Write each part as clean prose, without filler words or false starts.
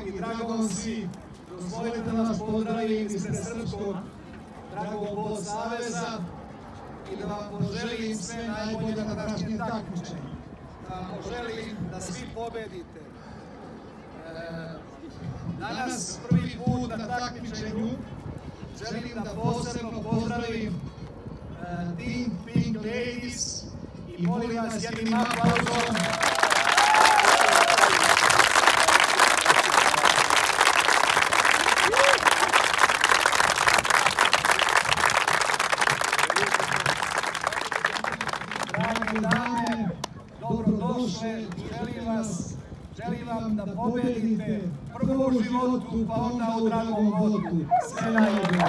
dragi dragonci, dozvolite da vas pozdravim ispred Srpskog Dragon Saveza i da vam poželim sve najbolje na današnjem takmičenju. Da vam poželim da svi pobedite. Danas prvi put na takmičenju želim da posebno pozdravim Team Pink Ladies i molim vas jednim aplauzom. Dragi dame, dobrodošle i želim vam da pobedite prvo u životu, pa onda u dragom botu. Sve najbolje.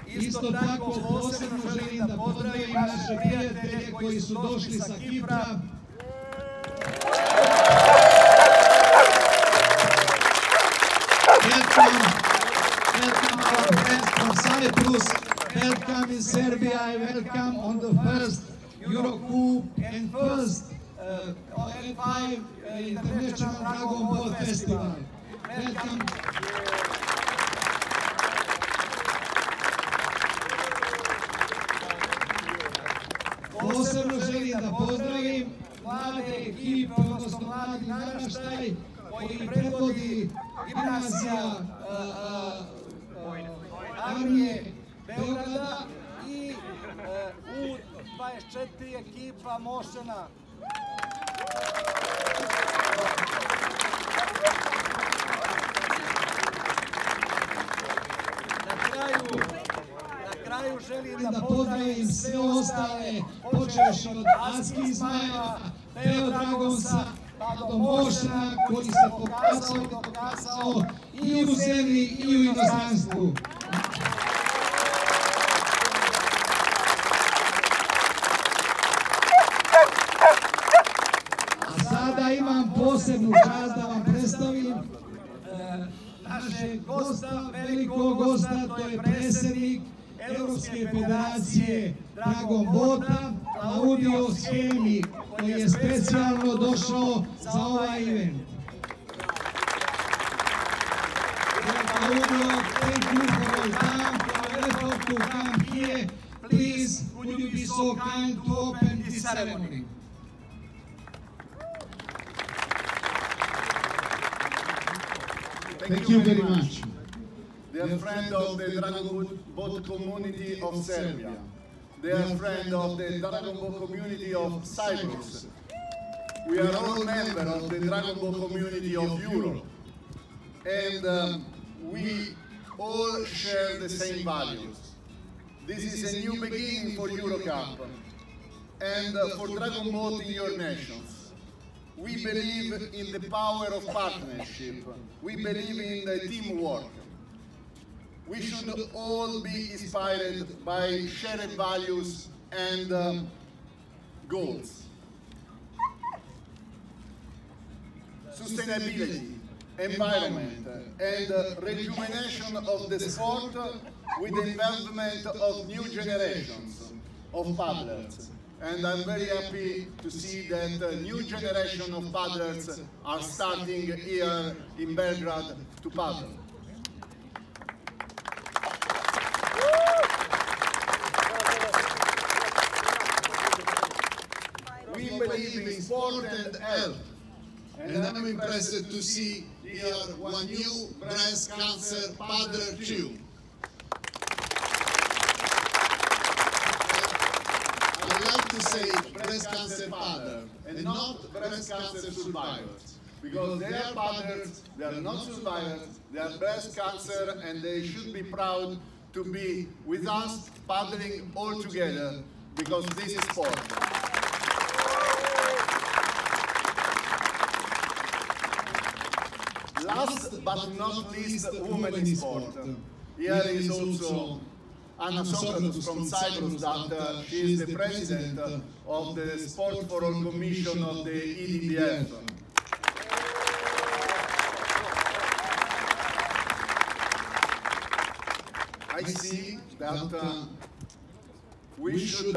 Isto tako posebno želim da pozdravim naše prijatelje koji su došli sa Kipra. Welcome our friends from Cyprus, welcome in Serbia, and welcome on the first Eurocup and first L5 International Dragon Ball Festival. Welcome. Posebno želim da pozdravim mlade ekipe, odnosno mladi naraštaj koji predvodi gimnazija Armije Beograda i U24 ekipa Mošena. Na kraju želim da pozdravim sve ostale, počevši od Aski Izmajeva, Beo Dragonsa, pa do Mošena koji se pokazao i dokazao i u zemlji i u inostranstvu. A sada imam posebnu čast da vam predstavim našeg gosta, velikog gosta, to je predsjednik Evropske federacije Dragon Bota, Claudio Schemi, koji je specijalno došao za ovaj event. Claudio, thank you for your time, for your effort to come here. Please, would you be so kind to open this ceremony? Thank you very much. Dear friend of the Dragon Boat community of Serbia, dear friend of the Dragon Boat community of Cyprus, we are all members of the Dragon Boat community of Europe, and we all share the same values. This is a new beginning for Eurocup and for Dragon Boat in your nations. We believe in the power of partnership. We believe in the teamwork. We should all be inspired by shared values and goals. Sustainability, environment, and rejuvenation of the sport with the involvement of new generations of paddlers. And I'm very happy to see that a new generation of paddlers are starting here in Belgrade to paddle. We believe in sport and health, and I'm impressed to see here one new breast cancer paddler too. I like to say breast cancer paddler and not breast cancer survivors, because they are paddlers, they are not survivors, they are breast cancer, and they should be proud to be with us paddling all together, because this is sport. Last but not least, women in sport. Here is also Anna Socrates from Cyprus, that she is the president of the Sport for All Commission of the EDBF. I see that we should